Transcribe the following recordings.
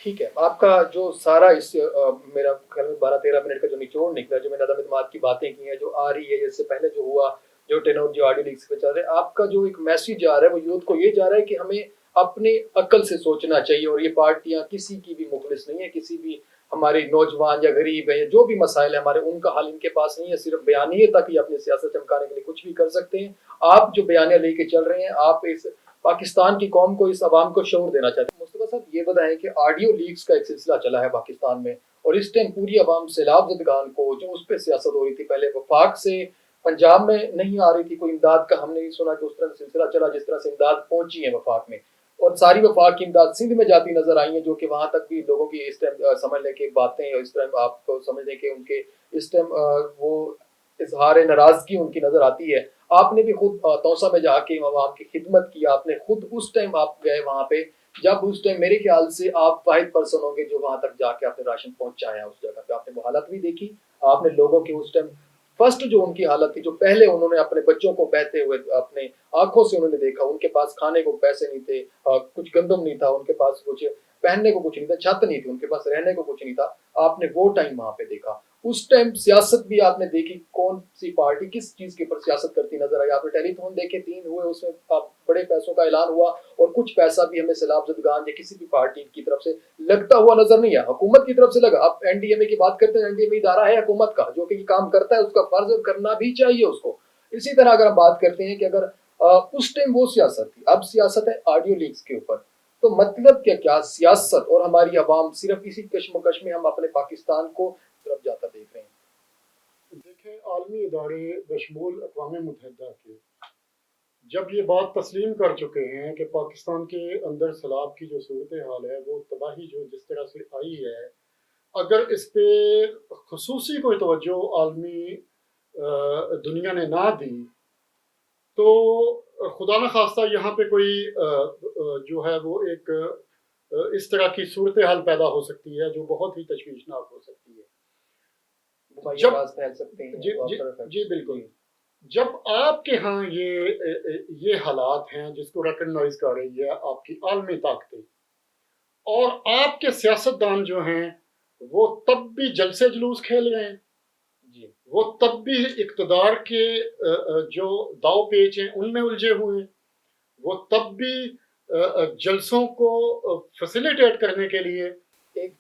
ٹھیک ہے، آپ کا جو سارا اس میرا خیال میں 12-13 منٹ کا جو نچوڑ نکلا، جو میں نے عدم اعتماد کی باتیں کی ہیں جو آ رہی ہے، اس سے پہلے جو ہوا، جو ٹینور جو آڈیو لیکس پہ چل رہے ہیں، آپ کا جو ایک میسج جا رہا ہے وہ یوتھ کو یہ جا رہا ہے کہ ہمیں اپنی عقل سے سوچنا چاہیے، اور یہ پارٹیاں کسی کی بھی مخلص نہیں ہے، کسی بھی ہمارے نوجوان یا غریب ہیں، جو بھی مسائل ہیں ہمارے، ان کا حل ان کے پاس نہیں ہے، صرف بیانیے تک یہ اپنی سیاست چمکانے کے لیے کچھ بھی کر سکتے ہیں۔ آپ جو بیانیہ لے کے چل رہے ہیں، آپ اس پاکستان کی قوم کو، اس عوام کو شعور دینا چاہتے ہیں۔ مصطفیٰ صاحب یہ بتائیں کہ آڈیو لیکس کا ایک سلسلہ چلا ہے پاکستان میں، اور اس ٹائم پوری عوام سیلاب زدگان کو جو اس پہ سیاست ہو رہی تھی، پہلے وفاق سے پنجاب میں نہیں آ رہی تھی کوئی امداد کا، ہم نے نہیں سنا کہ اس طرح سے سلسلہ چلا جس طرح سے امداد پہنچی ہے وفاق میں، اور ساری وفاق کی امداد سندھ میں جاتی نظر آئی ہیں، جو کہ وہاں تک بھی لوگوں کی اس ٹائم سمجھ لیں کہ باتیں، اس ٹائم آپ کو سمجھ لیں کہ ان کے اس ٹائم وہ اظہار ناراضگی ان کی نظر آتی ہے۔ آپ نے بھی خود توسا میں جا کے عوام کی خدمت کی، آپ نے خود اس ٹائم آپ گئے وہاں پہ، جب اس ٹائم میرے خیال سے آپ واحد پرسن ہوں گے جو وہاں تک جا کے آپ نے راشن پہنچایا اس جگہ پہ، آپ نے وہ حالت بھی دیکھی، آپ نے لوگوں کی اس ٹائم فرسٹ جو ان کی حالت تھی، جو پہلے انہوں نے اپنے بچوں کو بہتے ہوئے اپنے آنکھوں سے انہوں نے دیکھا، ان کے پاس کھانے کو پیسے نہیں تھے، کچھ گندم نہیں تھا ان کے پاس، کچھ پہننے کو کچھ نہیں تھا، چھت نہیں تھی ان کے پاس، رہنے کو کچھ نہیں تھا، آپ نے وہ ٹائم وہاں پہ دیکھا۔ اس ٹائم سیاست بھی آپ نے دیکھی، کون سی پارٹی کس چیز کے اوپر سیاست کرتی نظر آئی، آپ نے ٹیلی فون دیکھے 3 ہوئے، اس میں بڑے پیسوں کا اعلان ہوا، اور کچھ پیسہ بھی ہمیں سیلاب زدگان یا کسی بھی پارٹی کی طرف سے لگتا ہوا نظر نہیں آیا، حکومت کی طرف سے لگا۔ آپ این ڈی ایم اے کی بات کرتے ہیں، این ڈی ایم اے ادارہ ہے حکومت کا جو کہ یہ کام کرتا ہے، اس کا فرض کرنا بھی چاہیے اس کو۔ اسی طرح اگر ہم بات کرتے ہیں کہ اگر اس ٹائم وہ سیاست تھی، اب سیاست ہے آڈیو لیکس کے اوپر، تو مطلب کیا سیاست اور ہماری عوام صرف اسی کشمکش میں ہم اپنے پاکستان کو طرف جاتا دیکھ رہے ہیں۔ دیکھیں، عالمی ادارے بشمول اقوام متحدہ کے جب یہ بات تسلیم کر چکے ہیں کہ پاکستان کے اندر سیلاب کی جو صورتحال ہے، وہ تباہی جو جس طرح سے آئی ہے، اگر اس پہ خصوصی کوئی توجہ عالمی دنیا نے نہ دی تو خدا نخواستہ یہاں پہ کوئی جو ہے وہ ایک اس طرح کی صورتحال پیدا ہو سکتی ہے جو بہت ہی تشویشناک ہو سکتی ہے۔ جی بالکل، جب آپ کے ہاں یہ حالات ہیں جس کو ریکگنائز کر رہی ہے آپ کی عالمی طاقتیں، اور آپ کے سیاستدان جو ہیں وہ تب بھی جلسے جلوس کھیل رہے ہیں، وہ تب بھی اقتدار کے جو داؤ پیچ ہیں ان میں الجھے ہوئے ہیں، وہ تب بھی جلسوں کو فیسیلیٹیٹ کرنے کے لیے۔ ایک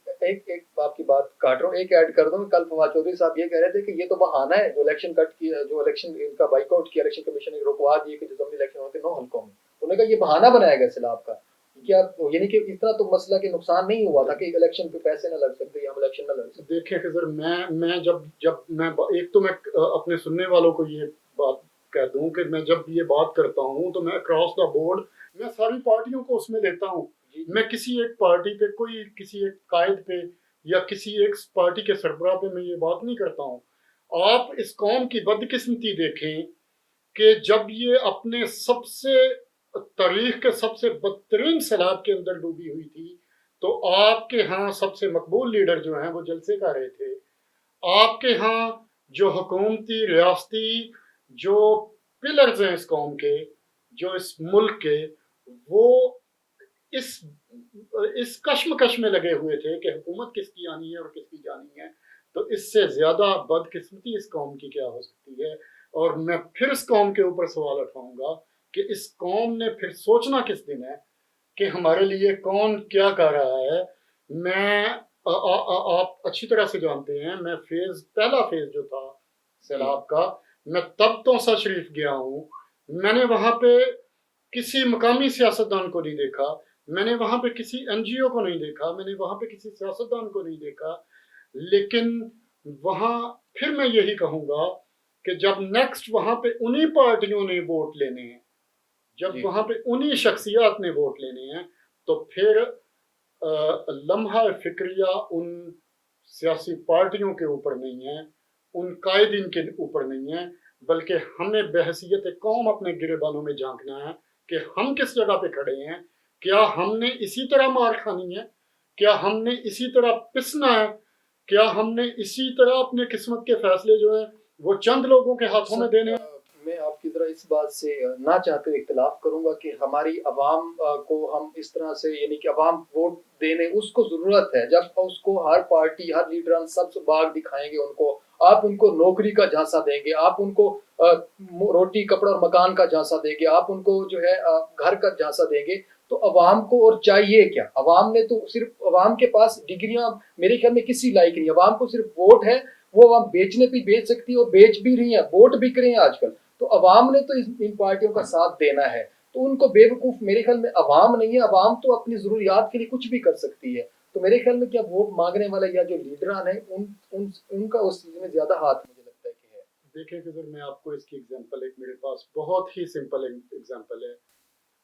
آپ کی بات کاٹ رہا ہوں، ایک ایڈ کر دوں، کل فواد چودھری صاحب یہ کہہ رہے تھے کہ یہ تو بہانہ ہے جو الیکشن کٹ کیا، جو الیکشن ان کا بائیک آؤٹ کیا، الیکشن کمیشن نے رکوا دیے کہ جو ضمنی الیکشن ہوتے 9 حلقوں میں، انہوں نے کہا یہ بہانہ بنایا گیا سیلاب کا، کیا یعنی کہ اس طرح تو مسئلہ کہ نقصان نہیں ہوا تھا کہ الیکشن پہ پیسے نہ لگ سکتے یا ہم الیکشن نہ لڑ سکتے۔ دیکھیں کہ میں جب میں ایک تو میں اپنے سننے والوں کو یہ بات کہہ دوں کہ میں جب یہ بات کرتا ہوں تو میں اکراس دا بورڈ میں ساری پارٹیوں کو اس میں لیتا ہوں، میں کسی ایک پارٹی پہ، کوئی کسی ایک قائد پہ یا کسی ایک پارٹی کے سربراہ پہ میں یہ بات نہیں کرتا ہوں۔ آپ اس قوم کی بدقسمتی دیکھیں کہ جب یہ اپنے سب سے تاریخ کے سب سے بدترین سیلاب کے اندر ڈوبی ہوئی تھی تو آپ کے ہاں سب سے مقبول لیڈر جو ہیں وہ جلسے کر رہے تھے، آپ کے ہاں جو حکومتی ریاستی جو پلرز ہیں اس قوم کے، جو اس ملک کے، وہ اس کشمکش میں لگے ہوئے تھے کہ حکومت کس کی آنی ہے اور کس کی جانی ہے۔ تو اس سے زیادہ بدقسمتی اس قوم کی کیا ہو سکتی ہے؟ اور میں پھر اس قوم کے اوپر سوال اٹھاؤں گا کہ اس قوم نے پھر سوچنا کس دن ہے کہ ہمارے لیے کون کیا کر رہا ہے۔ میں آپ اچھی طرح سے جانتے ہیں، میں پہلا فیز جو تھا سیلاب کا، میں تب توسا شریف گیا ہوں، میں نے وہاں پہ کسی مقامی سیاستدان کو نہیں دیکھا، میں نے وہاں پہ کسی این جی او کو نہیں دیکھا، میں نے وہاں پہ کسی سیاستدان کو نہیں دیکھا، لیکن وہاں پھر میں یہی کہوں گا کہ جب نیکسٹ وہاں پہ انہی پارٹیوں نے ووٹ لینے ہیں، جب وہاں پہ انہی شخصیات نے ووٹ لینے ہیں، تو پھر لمحہ فکریہ ان سیاسی پارٹیوں کے اوپر نہیں ہے، ان قائدین کے اوپر نہیں ہے، بلکہ ہمیں بحیثیت قوم اپنے گریبانوں میں جھانکنا ہے کہ ہم کس جگہ پہ کھڑے ہیں۔ کیا ہم نے اسی طرح مار کھانی ہے؟ کیا ہم نے اسی طرح پسنا ہے؟ کیا ہم نے اسی طرح اپنے قسمت کے فیصلے جو ہیں وہ چند لوگوں کے ہاتھوں میں دینے ہیں؟ میں آپ کی ذرا اس بات سے نہ چاہتے ہوئے اختلاف کروں گا کہ ہماری عوام کو ہم اس طرح سے یعنی کہ عوام ووٹ دینے اس کو ضرورت ہے جب اس کو ہر پارٹی ہر لیڈران سب سے باغ دکھائیں گے، آپ ان کو نوکری کا جھانسا دیں گے، آپ ان کو روٹی کپڑا اور مکان کا جھانسا دیں گے، آپ ان کو جو ہے گھر کا جھانسا دیں گے، تو عوام کو اور چاہیے کیا؟ عوام نے تو صرف عوام کے پاس ڈگریاں میرے خیال میں کسی لائق نہیں، عوام کو صرف ووٹ ہے، وہ عوام بیچنے پہ بیچ سکتی ہے اور بیچ بھی رہی ہیں، ووٹ بک رہے ہیں آج کل، تو عوام نے تو ان پارٹیوں کا ساتھ دینا ہے، تو ان کو بے وقوف میرے خیال میں عوام نہیں ہے، عوام تو اپنی ضروریات کے لیے کچھ بھی کر سکتی ہے، تو میرے خیال میں کیا ووٹ مانگنے والے یا جو لیڈران ہیں ان کا اس چیز میں زیادہ ہاتھ مجھے لگتا ہے کہ ہے۔ دیکھیں کہ میں آپ کو اس کی ایگزامپل ایک میرے پاس بہت ہی سمپل ایگزامپل ہے.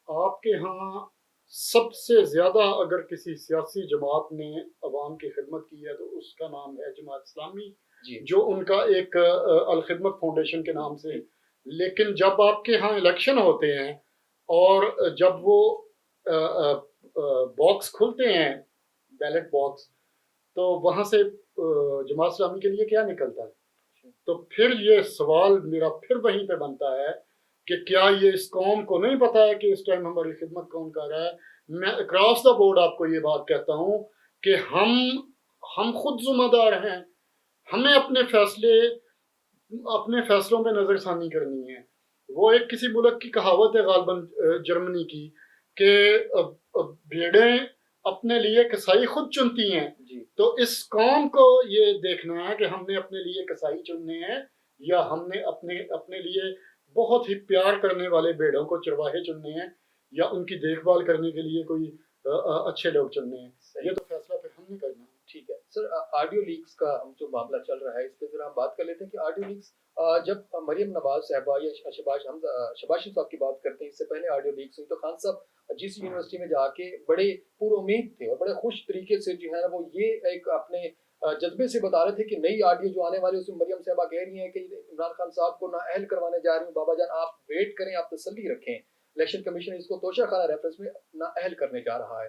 آپ کے ہاں سب سے زیادہ اگر کسی سیاسی جماعت نے عوام کی خدمت کی ہے تو اس کا نام ہے جماعت اسلامی، جی جو ان کا ایک الخدمت فاؤنڈیشن کے نام سے. لیکن جب آپ کے ہاں الیکشن ہوتے ہیں اور جب وہ باکس کھلتے ہیں، بیلٹ باکس، تو وہاں سے جماعت اسلامی کے لیے کیا نکلتا ہے؟ تو پھر یہ سوال میرا پھر وہیں پہ بنتا ہے کہ کیا یہ اس قوم کو نہیں پتا ہے کہ اس ٹائم ہماری خدمت کون کر رہا ہے؟ میں اکراس دا بورڈ آپ کو یہ بات کہتا ہوں کہ ہم خود ذمہ دار ہیں، ہمیں اپنے فیصلوں پہ نظر ثانی کرنی ہے. وہ ایک کسی ملک کی کہاوت ہے غالباً جرمنی کی کہ بھیڑیں اپنے لیے کسائی خود چنتی ہیں. جی تو اس قوم کو یہ دیکھنا ہے کہ ہم نے اپنے لیے کسائی چننے ہیں یا ہم نے اپنے لیے بہت ہی پیار کرنے والے بھیڑوں کو چرواہے چننے ہیں یا ان کی دیکھ بھال کرنے کے لیے کوئی اچھے لوگ چننے ہیں. یہ تو فیصلہ پھر ہم نہیں کرنا. ٹھیک ہے سر، آڈیو لیکس کا جو معاملہ چل رہا ہے اس پہ ذرا ہم بات کر لیتے ہیں کہ آڈیو لیکس جب مریم نواز صاحبہ یا شباز صاحب کی بات کرتے ہیں، اس سے پہلے آڈیو لیکس ہوئی تو خان صاحب جس یونیورسٹی میں جا کے بڑے پر امید تھے اور بڑے خوش طریقے سے جو ہے نا وہ یہ ایک اپنے جذبے سے بتا رہے تھے کہ نئی آڈیو جو آنے والی ہے اس میں مریم صاحبہ کہہ رہی ہیں کہ عمران خان صاحب کو نااہل کروانے جا رہی ہوں، بابا جان آپ ویٹ کریں، آپ تسلی رکھیں، الیکشن کمیشن اس کو توشہ خانہ ریفرنس میں نااہل کرنے جا رہا ہے.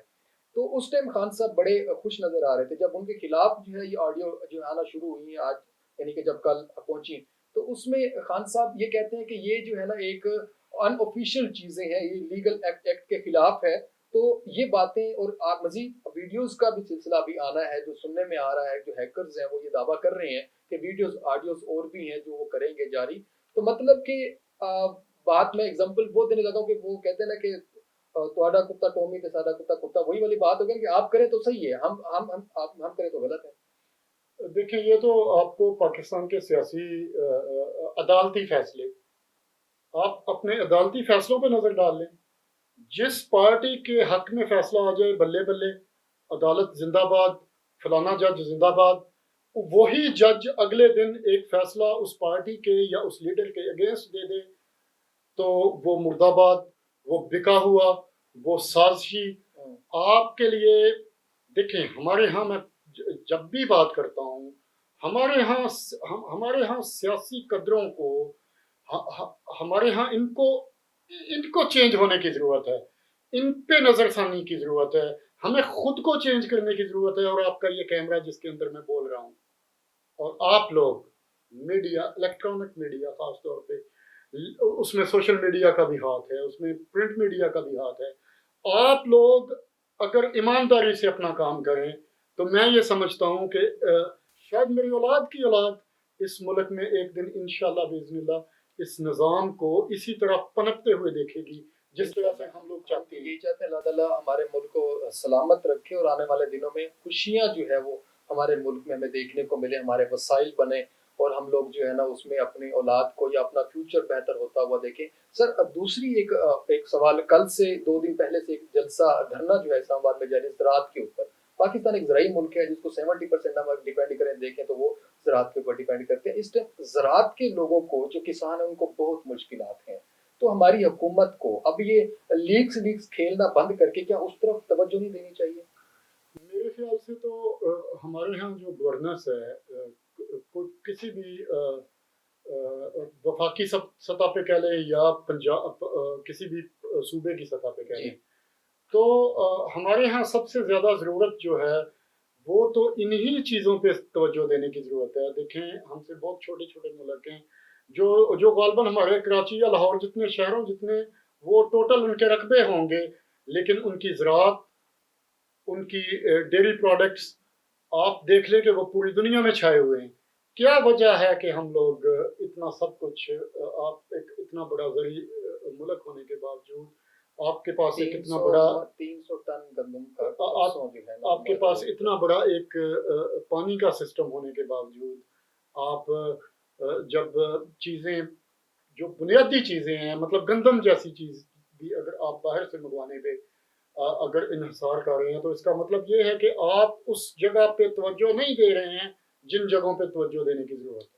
تو اس ٹائم خان صاحب بڑے خوش نظر آ رہے تھے. جب ان کے خلاف جو ہے یہ آڈیو جو آنا شروع ہوئی ہیں آج، یعنی کہ جب کل پہنچی، تو اس میں خان صاحب یہ کہتے ہیں کہ یہ جو ہے نا ایک ان آفیشیل چیزیں ہیں، یہ لیگل ایکٹ کے خلاف ہے. تو یہ باتیں اور آپ مزید ویڈیوز کا بھی سلسلہ بھی آنا ہے جو سننے میں آ رہا ہے، جو ہیکرز ہیں وہ یہ دعویٰ کر رہے ہیں کہ ویڈیوز آڈیوز اور بھی ہیں جو وہ کریں گے جاری. تو مطلب کہ بات میں اگزامپل وہ دینے لگا ہوں کہ وہ کہتے ہیں نا کہ تہاڈا کتا ٹومی تے ساڈا کتا کتا، وہی والی بات ہو گئی کہ آپ کریں تو صحیح ہے، ہم کریں تو غلط ہے. دیکھیں یہ تو آپ کو پاکستان کے سیاسی عدالتی فیصلے، آپ اپنے عدالتی فیصلوں پہ نظر ڈال لیں. جس پارٹی کے حق میں فیصلہ آ جائے بلے بلے، عدالت زندہ باد، فلانا جج زندہ باد، وہی جج اگلے دن ایک فیصلہ اس پارٹی کے یا اس لیڈر کے اگینسٹ دے دے تو وہ مرد آباد، وہ بکا ہوا، وہ سازشی. آپ کے لیے دیکھیں ہمارے ہاں میں جب بھی بات کرتا ہوں ہمارے ہاں سیاسی قدروں کو ہمارے ہاں ان کو چینج ہونے کی ضرورت ہے، ان پہ نظر ثانی کی ضرورت ہے، ہمیں خود کو چینج کرنے کی ضرورت ہے. اور آپ کا یہ کیمرہ جس کے اندر میں بول رہا ہوں اور آپ لوگ میڈیا، الیکٹرانک میڈیا خاص طور پہ، اس میں سوشل میڈیا کا بھی ہاتھ ہے، اس میں پرنٹ میڈیا کا بھی ہاتھ ہے. آپ لوگ اگر ایمانداری سے اپنا کام کریں تو میں یہ سمجھتا ہوں کہ شاید میری اولاد کی اولاد اس ملک میں ایک دن انشاءاللہ باذن اللہ اس نظام کو اسی طرح پنپتے ہوئے دیکھے گی جس طرح سے ہم لوگ چاہتے ہیں. یہی چاہتے ہیں اللہ تعالیٰ ہمارے ملک کو سلامت رکھے اور آنے والے دنوں میں خوشیاں جو ہے وہ ہمارے ملک میں ہمیں دیکھنے کو ملے، ہمارے وسائل بنے اور ہم لوگ جو ہے نا اس میں اپنی اولاد کو یا اپنا فیوچر بہتر ہوتا ہوا دیکھیں. سر دوسری ایک سوال، کل سے 2 دن پہلے سے ایک جلسہ دھرنا جو ہے اسلام آباد میں جاری زراعت کے اوپر. پاکستان ایک زرعی ملک ہے جس کو 70% ہم ڈیپینڈ کریں دیکھیں تو وہ زراعت کے اوپر ڈیپینڈ کرتے ہیں. اس ٹائم زراعت کے لوگوں کو جو کسان ہیں ان کو بہت مشکلات ہیں، تو ہماری حکومت کو اب یہ لیکس کھیلنا بند کر کے کیا اس طرف توجہ نہیں دینی چاہیے؟ میرے خیال سے تو ہمارے ہاں جو گورننس ہے کسی بھی وفاقی سطح پہ کہہ لیں یا پنجاب کسی بھی صوبے کی سطح پہ کہہ لیں، تو ہمارے ہاں سب سے زیادہ ضرورت جو ہے وہ تو انہی چیزوں پہ توجہ دینے کی ضرورت ہے. دیکھیں ہم سے بہت چھوٹے چھوٹے ملک ہیں، جو غالباً ہمارے کراچی یا لاہور جتنے شہروں جتنے وہ ٹوٹل ان کے رقبے ہوں گے، لیکن ان کی زراعت، ان کی ڈیری پروڈکٹس آپ دیکھ لیں کہ وہ پوری دنیا میں چھائے ہوئے ہیں۔ کیا وجہ ہے کہ ہم لوگ اتنا سب کچھ، آپ ایک اتنا بڑا زرعی ملک ہونے کے باوجود آپ کے پاس ایک اتنا بڑا 300 ٹن گندم کا آپ جو ہے آپ کے پاس اتنا بڑا ایک پانی کا سسٹم ہونے کے باوجود آپ جب چیزیں جو بنیادی چیزیں ہیں، مطلب گندم جیسی چیز بھی اگر آپ باہر سے منگوانے پہ اگر انحصار کر رہے ہیں، تو اس کا مطلب یہ ہے کہ آپ اس جگہ پہ توجہ نہیں دے رہے ہیں جن جگہوں پہ توجہ دینے کی ضرورت ہے۔